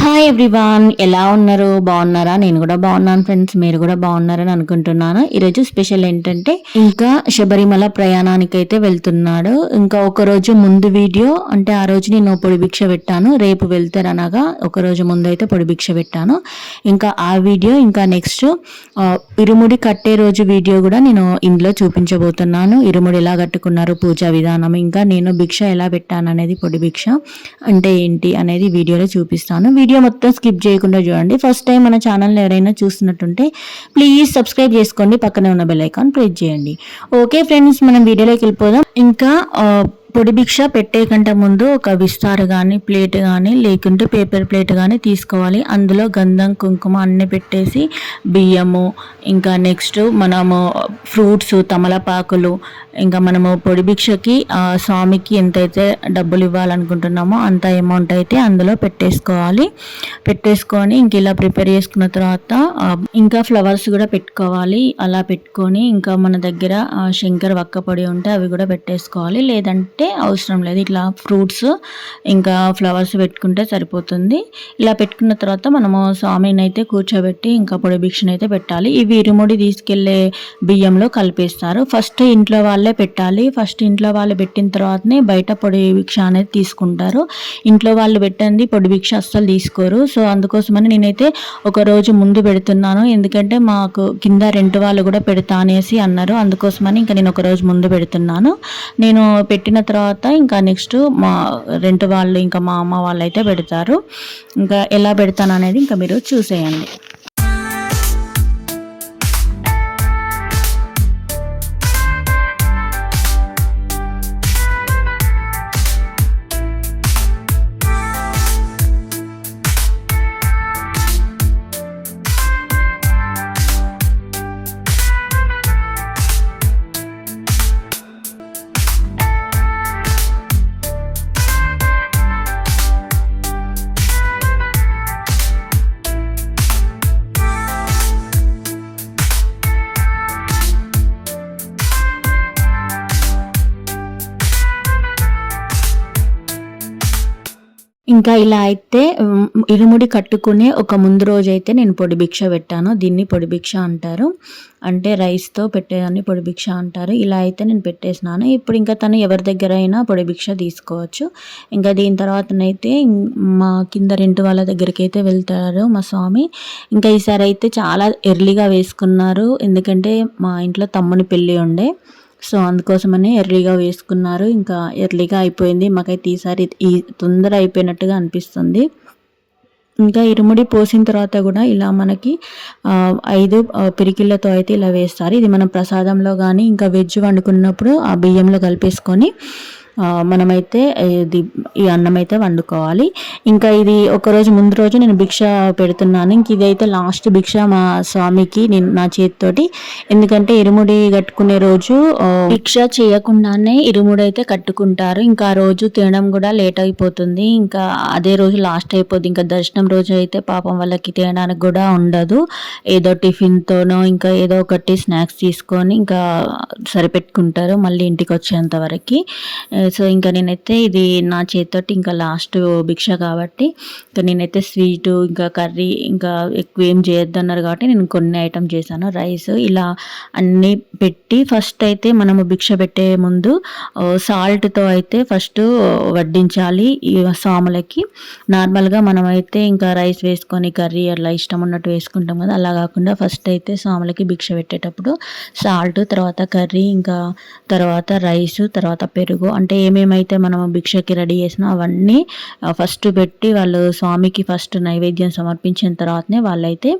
Hi everyone, ఎలా ఉన్నారు? బాగున్నారా? నేను కూడా బాగున్నాను ఫ్రెండ్స్. మీరు కూడా బాగున్నారని అనుకుంటున్నాను. ఈరోజు స్పెషల్ ఏంటంటే ఇంకా శబరిమల ప్రయాణానికి అయితే వెళ్తున్నాడు. ఇంకా ఒక రోజు ముందు వీడియో అంటే ఆ రోజు నేను పొడి భిక్ష పెట్టాను. రేపు వెళ్తారనగా ఒక రోజు ముందు అయితే పొడి భిక్ష పెట్టాను. ఇంకా ఆ వీడియో ఇంకా నెక్స్ట్ ఇరుముడి కట్టే రోజు వీడియో కూడా నేను ఇందులో చూపించబోతున్నాను. ఇరుముడి ఎలా కట్టుకున్నారు, పూజా విధానం, ఇంకా నేను భిక్ష ఎలా పెట్టాను అనేది, పొడి భిక్ష అంటే ఏంటి అనేది వీడియోలో చూపిస్తాను. వీడియో మొత్తం స్కిప్ చేయకుండా చూడండి. ఫస్ట్ టైం మన ఛానల్ని ఎవరైనా చూస్తున్నట్టుంటే ప్లీజ్ సబ్స్క్రైబ్ చేసుకోండి, పక్కనే ఉన్న బెల్ ఐకాన్ ప్రెస్ చేయండి. ఓకే ఫ్రెండ్స్, మనం వీడియోలోకి వెళ్ళిపోదాం. ఇంకా పొడి భిక్ష పెట్టే కంటే ముందు ఒక విస్తార్ కానీ, ప్లేట్ కానీ, లేకుంటే పేపర్ ప్లేట్ కానీ తీసుకోవాలి. అందులో గంధం, కుంకుమ అన్నీ పెట్టేసి బియ్యము, ఇంకా నెక్స్ట్ మనము ఫ్రూట్స్, తమలపాకులు, ఇంకా మనము పొడి భిక్షకి స్వామికి ఎంతైతే డబ్బులు ఇవ్వాలనుకుంటున్నామో అంత అమౌంట్ అయితే అందులో పెట్టేసుకొని ఇంక ఇలా ప్రిపేర్ చేసుకున్న తర్వాత ఇంకా ఫ్లవర్స్ కూడా పెట్టుకోవాలి. అలా పెట్టుకొని ఇంకా మన దగ్గర శంకర్ వక్క పొడి ఉంటే అవి కూడా పెట్టేసుకోవాలి. లేదంటే అవసరం లేదు, ఇట్లా ఫ్రూట్స్ ఇంకా ఫ్లవర్స్ పెట్టుకుంటే సరిపోతుంది. ఇలా పెట్టుకున్న తర్వాత మనము స్వామిని అయితే కూర్చోబెట్టి ఇంకా పొడి భిక్షను అయితే పెట్టాలి. ఇవి ఇరుముడి తీసుకెళ్లే బియ్యంలో కలిపేస్తారు. ఫస్ట్ ఇంట్లో వాళ్ళే పెట్టాలి. ఫస్ట్ ఇంట్లో వాళ్ళు పెట్టిన తర్వాతనే బయట పొడి భిక్ష అనేది తీసుకుంటారు. ఇంట్లో వాళ్ళు పెట్టండి పొడి భిక్ష అస్సలు తీసుకోరు. సో అందుకోసమని నేనైతే ఒక రోజు ముందు పెడుతున్నాను. ఎందుకంటే మాకు కింద రెంట్ వాళ్ళు కూడా పెడతా అనేసి అన్నారు. అందుకోసమని ఇంకా నేను ఒక రోజు ముందు పెడుతున్నాను. నేను పెట్టిన తర్వాత ఇంకా నెక్స్ట్ మా రెంట్ వాళ్ళు ఇంకా మా అమ్మ వాళ్ళు అయితే పెడతారు. ఇంకా ఎలా పెడతాను అనేది ఇంకా మీరు చూసేయండి. ఇంకా ఇలా అయితే ఇరుముడి కట్టుకునే ఒక ముందు రోజు అయితే నేను పొడి భిక్ష పెట్టాను. దీన్ని పొడి భిక్ష అంటారు, అంటే రైస్తో పెట్టేదాన్ని పొడి భిక్ష అంటారు. ఇలా అయితే నేను పెట్టేసినాను. ఇప్పుడు ఇంకా తను ఎవరి దగ్గర అయినా పొడి భిక్ష తీసుకోవచ్చు. ఇంకా దీని తర్వాతనైతే మా కింద రెంట్ వాళ్ళ దగ్గరికి అయితే వెళ్తారు మా స్వామి. ఇంకా ఈసారి అయితే చాలా ఎర్లీగా వేసుకున్నారు, ఎందుకంటే మా ఇంట్లో తమ్ముని పెళ్ళి ఉండే. సో అందుకోసమని ఎర్లీగా వేసుకున్నారు. ఇంకా ఎర్లీగా అయిపోయింది. మాకైతే ఈసారి ఈ తొందర అయిపోయినట్టుగా అనిపిస్తుంది. ఇంకా ఇరుముడి పోసిన తర్వాత కూడా ఇలా మనకి 5 పిరికిళ్ళతో అయితే ఇలా వేస్తారు. ఇది మనం ప్రసాదంలో కానీ ఇంకా వెజ్ వండుకున్నప్పుడు ఆ బియ్యంలో కలిపేసుకొని మనమైతే ఈ అన్నం అయితే వండుకోవాలి. ఇంకా ఇది ఒకరోజు ముందు రోజు నేను భిక్ష పెడుతున్నాను. ఇంక ఇదైతే లాస్ట్ భిక్ష మా స్వామికి నేను నా చేతితోటి, ఎందుకంటే ఇరుముడి కట్టుకునే రోజు భిక్ష చేయకుండానే ఇరుముడి అయితే కట్టుకుంటారు. ఇంకా ఆ రోజు తినడం కూడా లేట్ అయిపోతుంది. ఇంకా అదే రోజు లాస్ట్ అయిపోద్ది. ఇంకా దర్శనం రోజు అయితే పాపం వాళ్ళకి తినడానికి కూడా ఉండదు. ఏదో టిఫిన్తోనో ఇంకా ఏదో ఒకటి స్నాక్స్ తీసుకొని ఇంకా సరిపెట్టుకుంటారు మళ్ళీ ఇంటికి వచ్చేంత వరకు. సో ఇంకా నేనైతే ఇది నా చేతితోటి ఇంకా లాస్ట్ భిక్ష కాబట్టి ఇంకా నేనైతే స్వీటు ఇంకా కర్రీ ఇంకా ఎక్కువ ఏం చేయొద్దన్నారు కాబట్టి నేను కొన్ని ఐటమ్ చేశాను. రైస్ ఇలా అన్నీ పెట్టి ఫస్ట్ అయితే మనము భిక్ష పెట్టే ముందు సాల్ట్తో అయితే ఫస్ట్ వడ్డించాలి ఈ స్వాములకి. నార్మల్గా మనమైతే ఇంకా రైస్ వేసుకొని కర్రీ అలా ఇష్టం ఉన్నట్టు వేసుకుంటాం కదా, అలా కాకుండా ఫస్ట్ అయితే స్వాములకి భిక్ష పెట్టేటప్పుడు సాల్ట్, తర్వాత కర్రీ, ఇంకా తర్వాత రైస్, తర్వాత పెరుగు, అంటే ఏమేమైతే మనం భిక్షకి రెడీ చేసినా అవన్నీ ఫస్ట్ పెట్టి వాళ్ళు స్వామికి ఫస్ట్ నైవేద్యం సమర్పించిన తర్వాతనే వాళ్ళైతే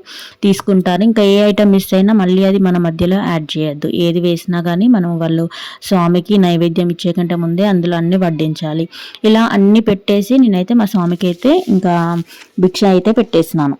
తీసుకుంటారు. ఇంకా ఏ ఐటమ్ మిస్ అయినా మళ్ళీ అది మన మధ్యలో యాడ్ చేయొద్దు. ఏది వేసినా కానీ మనం వాళ్ళు స్వామికి నైవేద్యం ఇచ్చే కంటే ముందే అందులో అన్ని వడ్డించాలి. ఇలా అన్ని పెట్టేసి నేనైతే మా స్వామికి అయితే ఇంకా భిక్ష అయితే పెట్టేసినాను.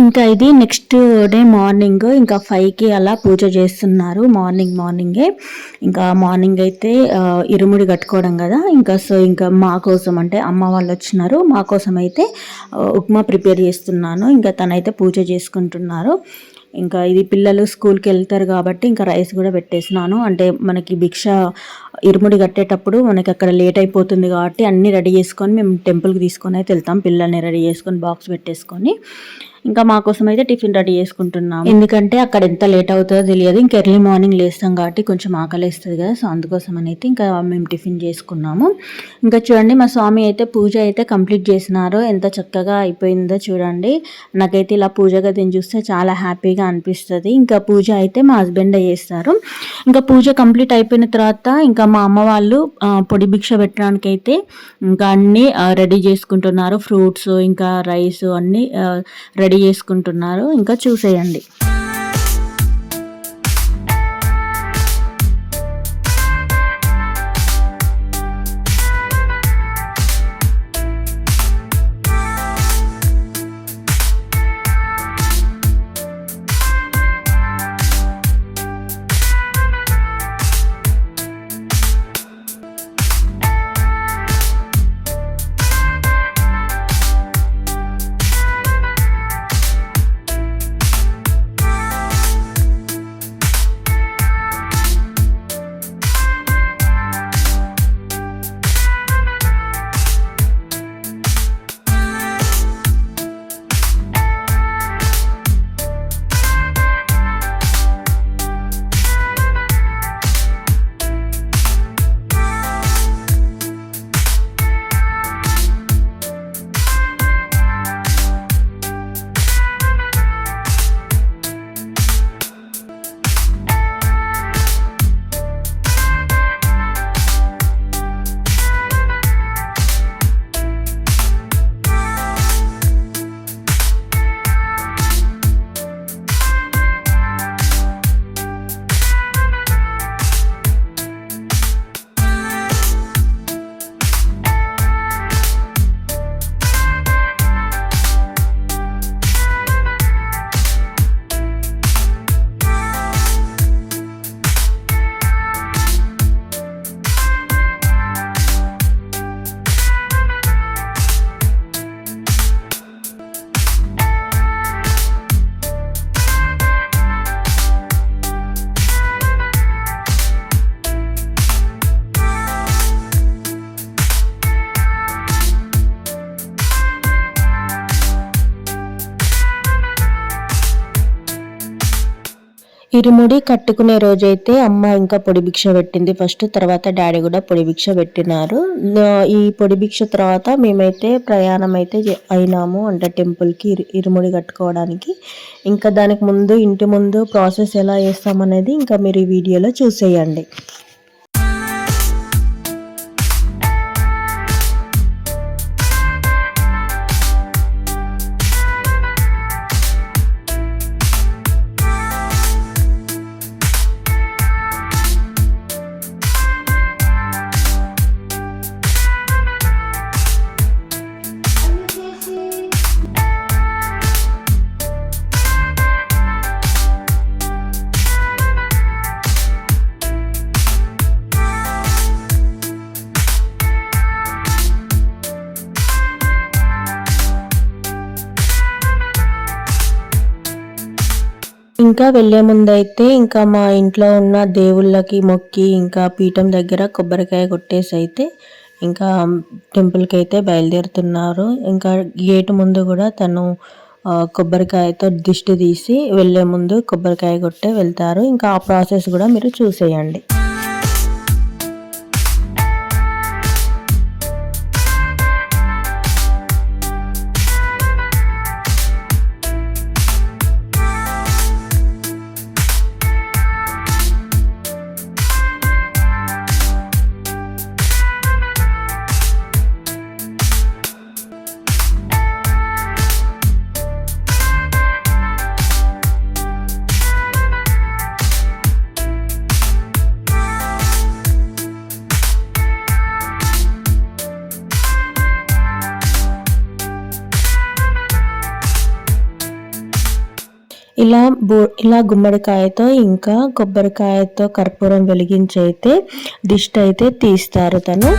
ఇంకా ఇది నెక్స్ట్ డే మార్నింగ్ ఇంకా 5కి అలా పూజ చేస్తున్నారు. మార్నింగే ఇంకా మార్నింగ్ అయితే ఇరుముడి కట్టుకోవడం కదా, ఇంకా సో ఇంకా మా కోసం అంటే అమ్మ వాళ్ళు వచ్చినారు, మా కోసం అయితే ఉప్మా ప్రిపేర్ చేస్తున్నాను. ఇంకా తనైతే పూజ చేసుకుంటున్నారు. ఇంకా ఇది పిల్లలు స్కూల్కి వెళ్తారు కాబట్టి ఇంకా రైస్ కూడా పెట్టేసినాను. అంటే మనకి భిక్ష ఇరుముడి కట్టేటప్పుడు మనకి అక్కడ లేట్ అయిపోతుంది కాబట్టి అన్నీ రెడీ చేసుకొని మేము టెంపుల్కి తీసుకొని అయితే వెళ్తాం. పిల్లల్ని రెడీ చేసుకొని బాక్స్ పెట్టేసుకొని ఇంకా మా కోసం అయితే టిఫిన్ రెడీ చేసుకుంటున్నాము. ఎందుకంటే అక్కడ ఎంత లేట్ అవుతుందో తెలియదు. ఇంకా ఎర్లీ మార్నింగ్ లేస్తాం కాబట్టి కొంచెం ఆకలిస్తుంది కదా, సో అందుకోసం అయితే ఇంకా మేము టిఫిన్ చేసుకున్నాము. ఇంకా చూడండి మా స్వామి అయితే పూజ అయితే కంప్లీట్ చేసినారు. ఎంత చక్కగా అయిపోయిందో చూడండి. నాకైతే ఇలా పూజ గదిని చూస్తే చాలా హ్యాపీగా అనిపిస్తుంది. ఇంకా పూజ అయితే మా హస్బెండ్ చేస్తారు. ఇంకా పూజ కంప్లీట్ అయిపోయిన తర్వాత ఇంకా మా అమ్మ వాళ్ళు పొడి భిక్ష పెట్టడానికి అయితే ఇంకా అన్నీ రెడీ చేసుకుంటున్నారు. ఫ్రూట్స్ ఇంకా రైస్ అన్నీ రెడీ చేసుకుంటున్నారు. ఇంకా చూసేయండి. ఇరుముడి కట్టుకునే రోజైతే అమ్మ ఇంకా పొడి భిక్ష పెట్టింది ఫస్ట్, తర్వాత డాడీ కూడా పొడి భిక్ష పెట్టినారు. ఈ పొడి భిక్ష తర్వాత మేమైతే ప్రయాణం అయితే అయినాము, అంటే టెంపుల్కి ఇరుముడి కట్టుకోవడానికి. ఇంకా దానికి ముందు ఇంటి ముందు ప్రాసెస్ ఎలా చేస్తామనేది ఇంకా మీరు ఈ వీడియోలో చూసేయండి. ఇంకా వెళ్ళే ముందైతే ఇంకా మా ఇంట్లో ఉన్న దేవుళ్ళకి మొక్కి ఇంకా పీఠం దగ్గర కొబ్బరికాయ కొట్టేసి అయితే ఇంకా టెంపుల్కి అయితే బయలుదేరుతున్నారు. ఇంకా గేటు ముందు కూడా తను కొబ్బరికాయతో దిష్టి తీసి వెళ్ళే ముందు కొబ్బరికాయ కొట్టే వెళ్తారు. ఇంకా ఆ ప్రాసెస్ కూడా మీరు చూసేయండి. ఇలా గుమ్మడికాయతో ఇంకా కొబ్బరికాయతో కర్పూరం వెలిగించి అయితే దిష్టి అయితే తీస్తారు తను.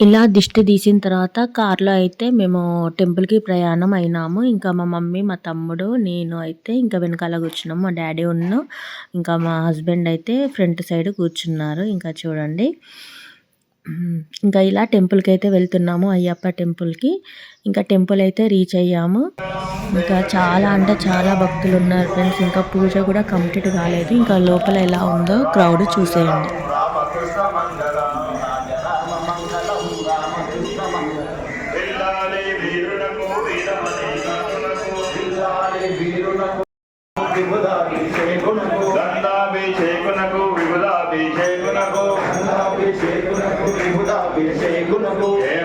ఇలా దిష్టి తీసిన తర్వాత కార్లో అయితే మేము టెంపుల్కి ప్రయాణం అయినాము. ఇంకా మా మమ్మీ, మా తమ్ముడు, నేను అయితే ఇంకా వెనకాల కూర్చున్నాము. మా డాడీ ఇంకా మా హస్బెండ్ అయితే ఫ్రంట్ సైడ్ కూర్చున్నారు. ఇంకా చూడండి, ఇంకా ఇలా టెంపుల్కి అయితే వెళ్తున్నాము, అయ్యప్ప టెంపుల్కి. ఇంకా టెంపుల్ అయితే రీచ్ అయ్యాము. ఇంకా చాలా అంటే చాలా భక్తులు ఉన్నారు ఫ్రెండ్స్. ఇంకా పూజ కూడా కంప్లీట్ కాలేదు. ఇంకా లోపల ఎలా ఉందో క్రౌడ్ చూసేయండి.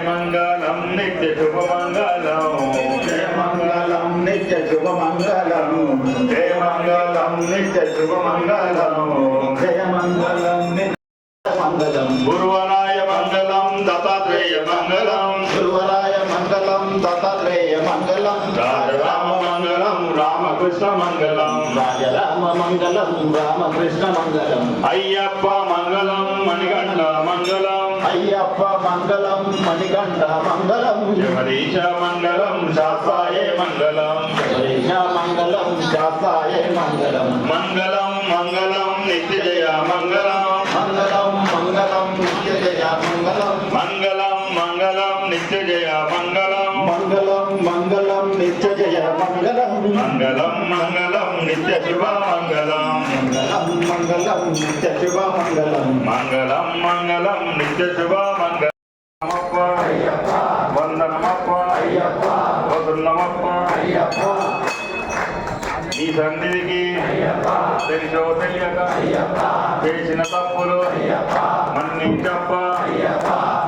మంగళం నిత్య శుభమంగళం, జయ మంగళం నిత్య శుభమంగళం, జయ మంగళం నిత్య శుభమంగళం, జయ మంగళం నిత్య మంగళం. గురువరాయ మంగళం, దత్తాత్రేయ మంగళం, గురువరాయ మంగళం, దత్తాత్రేయ మంగళం, రాజరామ మంగళం, రామకృష్ణ మంగళం, రాజరామ మంగళం, రామకృష్ణ మంగళం. అయ్యప్ప మంగళం, మణికంఠ మంగళం, అయ్యప్ప మంగళం, మణికంఠ మంగళం, జగదీశ మంగళం, శాస్త్రాయ మంగళం, జగదీశ మంగళం, శాస్త్రాయ మంగళం. మంగళం మంగళం నిత్య జయ మంగళం, మంగళం మంగళం నిత్య జయ మంగళం, మంగళం మంగళం నిత్య జయ మంగళం, మంగళం మంగళం నిత్య జయ మంగళం, మంగళం మంగళం నిత్య శుభ మంగళం, మంగళం మంగళం నిత్య శుభ మంగళం, మంగళం మంగళం నిత్య శుభ మంగళం. నమః అయ్యప్ప, వందనమప్ప అయ్యప్ప, వదనమప్ప అయ్యప్ప. ఈ సన్నిధికి తెలుసో తెలియక చేసిన తప్పులు మన్నించప్ప,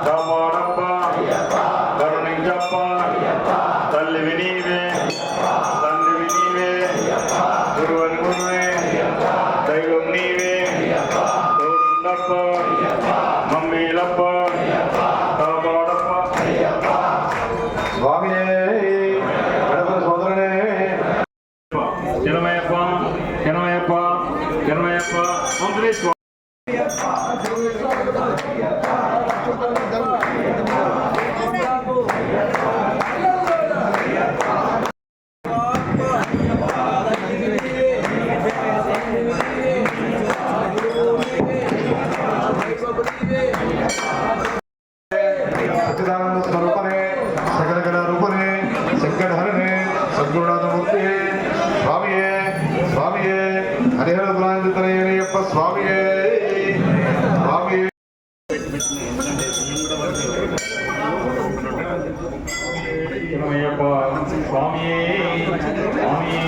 కాపాడప్ప, కరుణించప్ప. తల్లివి నీవే, తండ్రివి నీవే, గురువని గురువే, దైవం నీవే, తోడుండప్ప, మమ్మీలప్ప, కాపాడప్ప. స్వామి శరణమయ్యప్ప, శరణమయ్యప్ప, శరణమయ్యప్ప. మంత్రి స్వామి సచ్చిదానంద స్వరూపనే, సకల కళ రూపనే, సంకటహరణే, సద్గురునాథమూర్తి స్వామియే, స్వామియే, హరిహర పురాణితనయ్యప్ప స్వామియే, స్వామియే. స్వామియే, స్వామియే,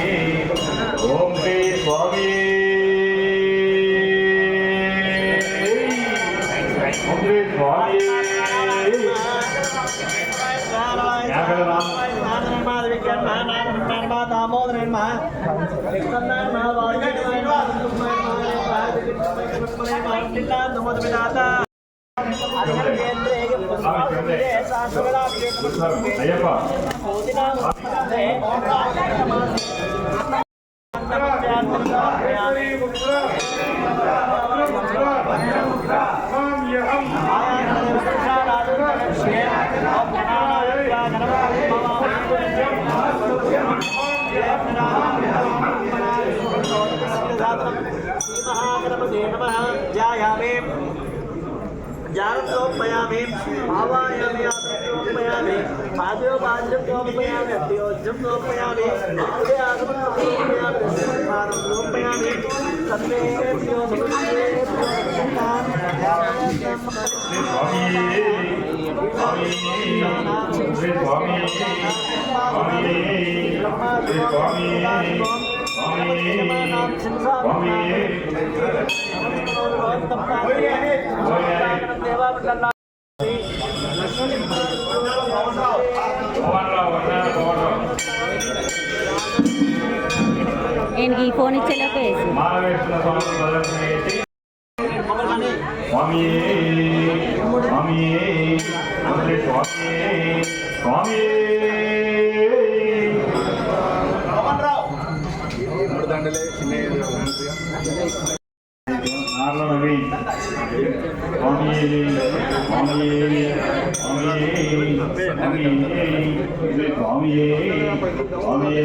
ఓం శ్రీ స్వామియే, ఓం శ్రీ స్వామియే. అయ్యప్ప ध्यायामि, ज्ञानोपयामि, भावायामि, సమర్పయామి పాదయో పాద్యం సమర్పయామి అత్యోజ్యం సమర్పయామి ఉదయ ఆగమన సమర్పయామి స్నానం సమర్పయామి సర్వేభ్యో ఈ ఫోన్ ఇచ్చేలోపే స్వామి స్వామి స్వామి నార్లవి స్వామి స్వామి స్వామి స్వామి స్వామి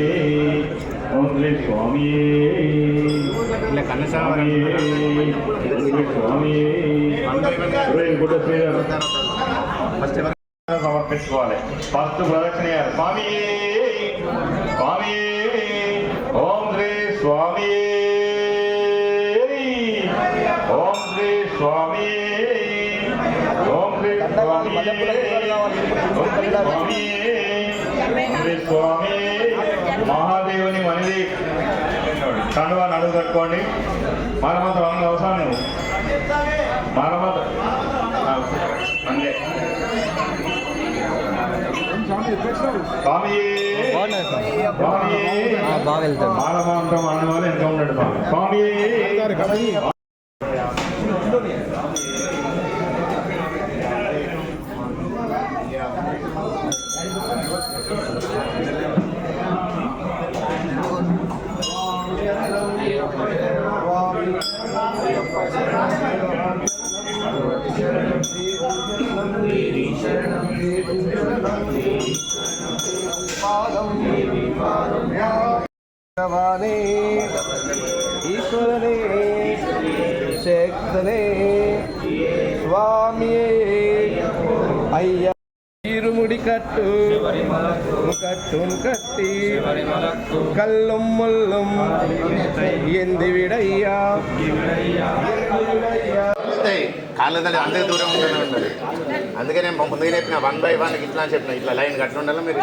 స్వామి ఇలా కన్నసామి స్వామి గుడ్డ శ్రీధర్ సమర్పించుకోవాలి. ఫస్ట్ ప్రదక్షిణ చేయాలి. స్వామి స్వామి ఓం శ్రీ స్వామి ఓం శ్రీ స్వామి ఓం శ్రీ స్వామి ఓం శ్రీ స్వామి శ్రీ స్వామి మహాదేవుని మనిది కండువా నడుగు కట్టుకోండి. మానవత వంగ అవసరం నువ్వు మానవత అంగే స్వామి మానవంతం అన్నవాళ్ళు ఎంత ఉన్నాడు స్వామి. భగవానే ఈశ్వరనే శక్తనే స్వామియే అయ్య இருமுடி கட்டு கட்டும் கட்டி கல்லும் முள்ளும் ఎంది విడయ్యా కాళ్ళದಲ್ಲಿ అంతే దూరం ఉంటూనే ఉంటుంది. అందుకే నేను ముందుగా చెప్పిన 1 by 1 ఇట్లా అని చెప్పిన ఇట్లా లైన్ కట్టి ఉండాలి. మీరు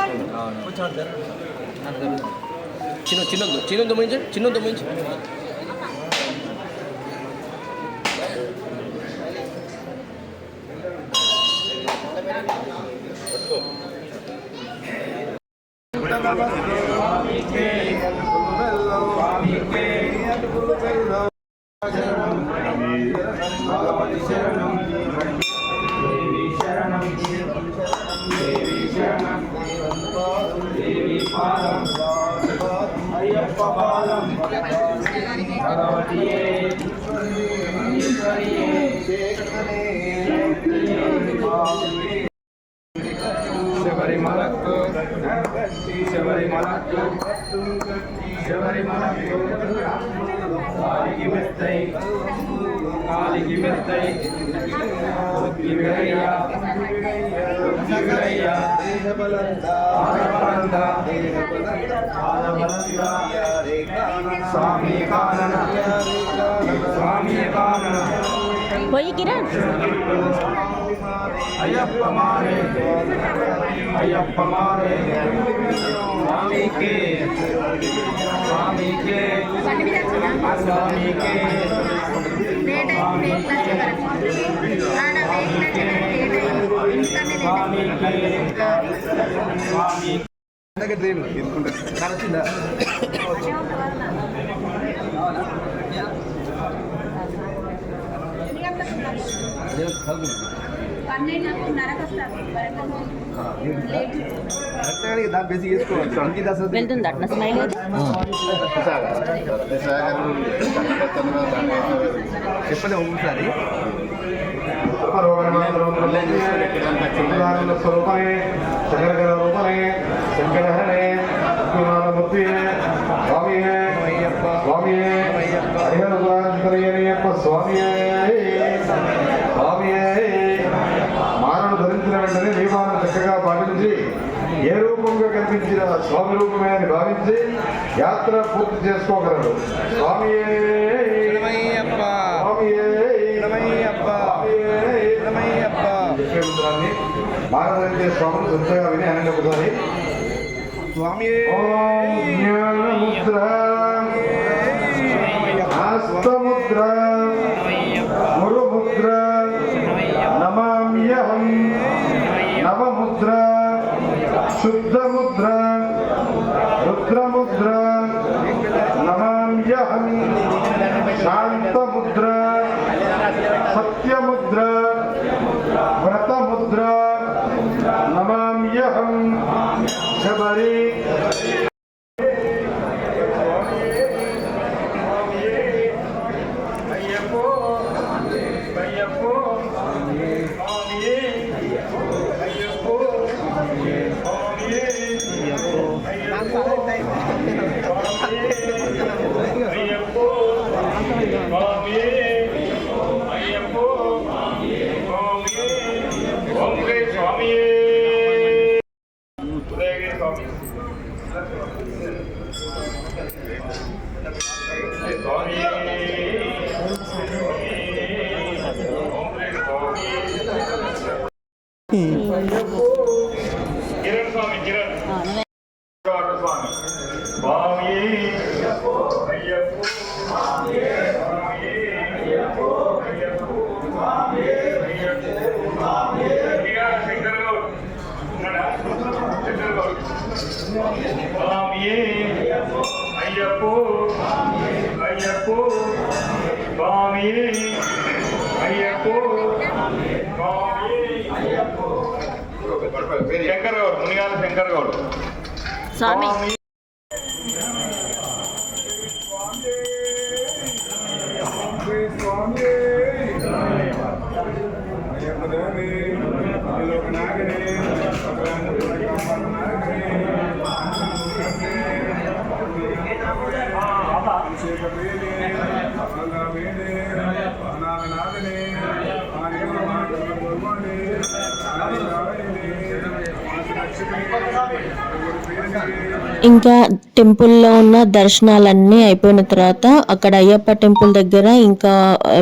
చిన్న దొమ్మించి అయ్యప్ప పాదం భగవతియే ఈశ్వరియే శబరిమలకు కాలికి మెత్తై స్వామి కానన పోయి కిరణ్ అయ్యప్ప మారే స్వామికే వెళ్తుంది అట్లా స్మైల్ చెప్పలే ఒకసారి స్వరూపనే శంకర రూపనే శంకరహరణే స్వామియే స్వామియే హరిహరయ్యప్ప స్వామియే స్వామియే మాలను ధరించిన వెంటనే నియమాలను చక్కగా పాటి ఏ రూపంగా కనిపించిన స్వామి రూపమే అని భావించి యాత్ర పూర్తి చేసుకోగలరు. స్వామియే రమయ్యప్ప స్వామియే రమయ్యప్ప రమయ్యప్ప. విషయంలోని మార్గదర్శే స్వాములు సొంతగా విని ఆయన ఒకసారి స్వామి ఓం జ్ఞానముద్ర హస్తముద్ర గురుముద్ర నమామ్యహం నవముద్ర శుద్ధముద్ర రుద్రముద్ర నమామ్యహం శాంతముద్ర సత్యముద్ర వ్రతముద్ర నమామ్యహం శబరి. కిరణ్ స్వామి కిరణ్ స్వామి స్వామి అయ్యప్పో శంకర్ గౌడ్ శంకర్ గౌడ్ స్వామి అయ్యప్పో అయ్యప్పో స్వామి అయ్యప్పో శంకర్ గౌడ్ మునిగాల శంకర్ గౌడ్ స్వామి ఇంకా టెంపుల్లో ఉన్న దర్శనాలన్నీ అయిపోయిన తర్వాత అక్కడ అయ్యప్ప టెంపుల్ దగ్గర ఇంకా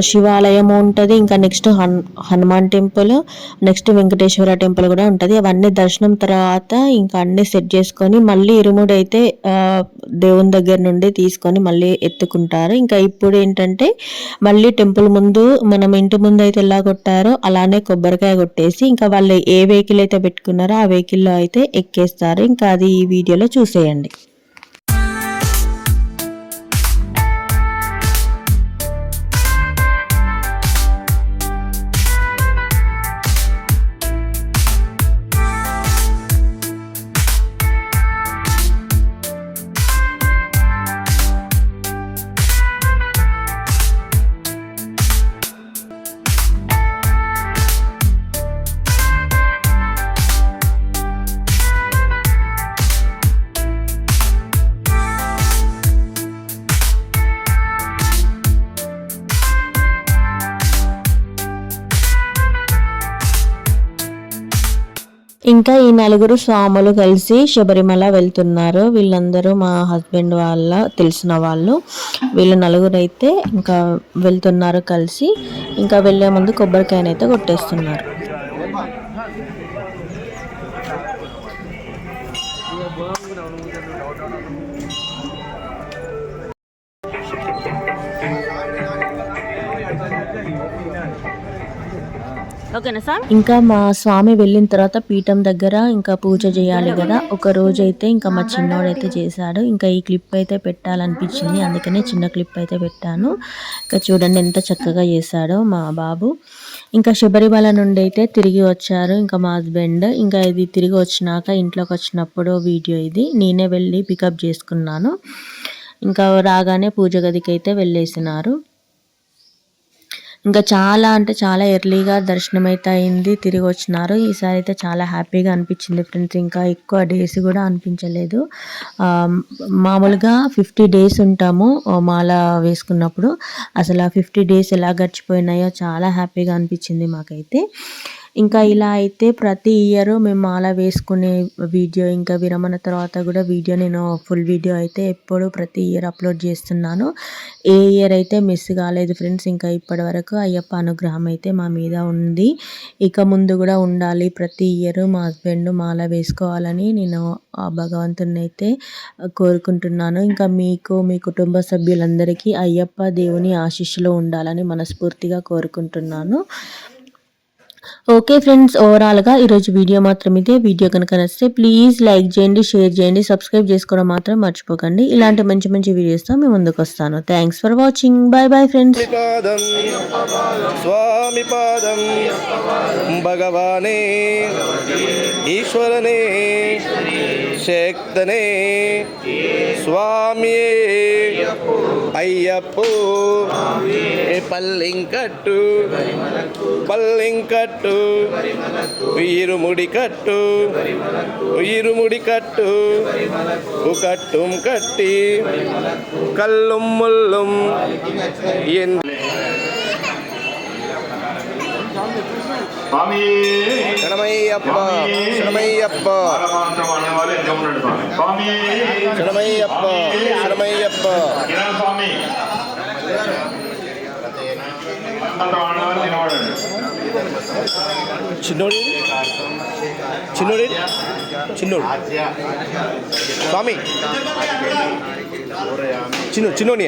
శివాలయం ఉంటుంది, ఇంకా next Hanuman temple, next Venkateswara temple కూడా ఉంటుంది. అవన్నీ దర్శనం తర్వాత ఇంకా అన్ని సెట్ చేసుకొని మళ్ళీ ఇరుముడి అయితే దేవుని దగ్గర నుండి తీసుకొని మళ్ళీ ఎత్తుకుంటారు. ఇంకా ఇప్పుడు ఏంటంటే మళ్ళీ టెంపుల్ ముందు మనం ఇంటి ముందు అయితే ఎలా కొట్టారో అలానే కొబ్బరికాయ కొట్టేసి ఇంకా వాళ్ళు ఏ వెహికల్ అయితే పెట్టుకున్నారో ఆ వెహికల్లో అయితే ఎక్కేస్తారు. ఇంకా అది ఈ వీడియోలో చూసేయండి. ఇంకా ఈ నలుగురు స్వాములు కలిసి శబరిమల వెళ్తున్నారు. వీళ్ళందరూ మా హస్బెండ్ వాళ్ళ తెలిసిన వాళ్ళు. వీళ్ళు నలుగురు అయితే ఇంకా వెళ్తున్నారు కలిసి. ఇంకా వెళ్ళే ముందు కొబ్బరికాయనైతే కొట్టేస్తున్నారు. ఓకేనా సార్? ఇంకా మా స్వామి వెళ్ళిన తర్వాత పీఠం దగ్గర ఇంకా పూజ చేయాలి కదా. ఒక రోజు అయితే ఇంకా మా చిన్నోడైతే చేశాడు. ఇంకా ఈ క్లిప్ అయితే పెట్టాలనిపించింది, అందుకనే చిన్న క్లిప్ అయితే పెట్టాను. ఇంకా చూడండి ఎంత చక్కగా చేశాడో మా బాబు. ఇంకా శబరిమల నుండి అయితే తిరిగి వచ్చారు ఇంకా మా హస్బెండ్. ఇంకా ఇది తిరిగి వచ్చినాక ఇంట్లోకి వచ్చినప్పుడు వీడియో ఇది. నేనే వెళ్ళి పికప్ చేసుకున్నాను. ఇంకా రాగానే పూజ గదికి అయితే వెళ్ళేసినారు. ఇంకా చాలా అంటే చాలా ఎర్లీగా దర్శనం అయితే అయింది, తిరిగి వచ్చినారు. ఈసారి అయితే చాలా హ్యాపీగా అనిపించింది ఫ్రెండ్స్. ఇంకా ఎక్కువ డేస్ కూడా అనిపించలేదు. మామూలుగా 50 days ఉంటాము మాల వేసుకున్నప్పుడు. అసలు ఆ 50 days ఎలా గడిచిపోయినాయో చాలా హ్యాపీగా అనిపించింది మాకైతే. ఇంకా ఇలా అయితే ప్రతి ఇయర్ మేము మాల వేసుకునే వీడియో, ఇంకా విరమణ తర్వాత కూడా వీడియో, నేను ఫుల్ వీడియో అయితే ఎప్పుడు ప్రతి ఇయర్ అప్లోడ్ చేస్తున్నాను. ఏ ఇయర్ అయితే మిస్ కాలేదు ఫ్రెండ్స్. ఇంకా ఇప్పటి వరకు అయ్యప్ప అనుగ్రహం అయితే మా మీద ఉంది. ఇక ముందు కూడా ఉండాలి. ప్రతి ఇయర్ మా హస్బెండ్ మాల వేసుకోవాలని నేను ఆ భగవంతుని అయితే కోరుకుంటున్నాను. ఇంకా మీకు, మీ కుటుంబ సభ్యులందరికీ అయ్యప్ప దేవుని ఆశీస్సులు ఉండాలని మనస్ఫూర్తిగా కోరుకుంటున్నాను. ఓకే ఫ్రెండ్స్, ఓవరాల్గా ఈరోజు వీడియో మాత్రం ఇదే. వీడియో కనుక నచ్చితే ప్లీజ్ లైక్ చేయండి, షేర్ చేయండి, సబ్స్క్రైబ్ చేసుకోవడం మాత్రం మర్చిపోకండి. ఇలాంటి మంచి మంచి వీడియోస్తో మేము ముందుకు వస్తాను. Thanks for watching. Bye bye friends. పాదం స్వామి పాదం భగవానే ఈశ్వరనే శక్తనే స్వామియే అయ్యప్పో పల్లింకట్టు పల్లింకట్టు ఉయిరుముడి కట్టు ఉయిరుముడి కట్టు కట్టుం కట్టి కల్లుం ముల్లుం స్వామి శరణమయ్యప్ప శరణమయ్యప్ప స్వామి శరణమయ్యప్ప శరణమయ్యప్ప స్వామి చిన్నోడి చిన్నోడి చిన్నోడు స్వామి చిన్నోని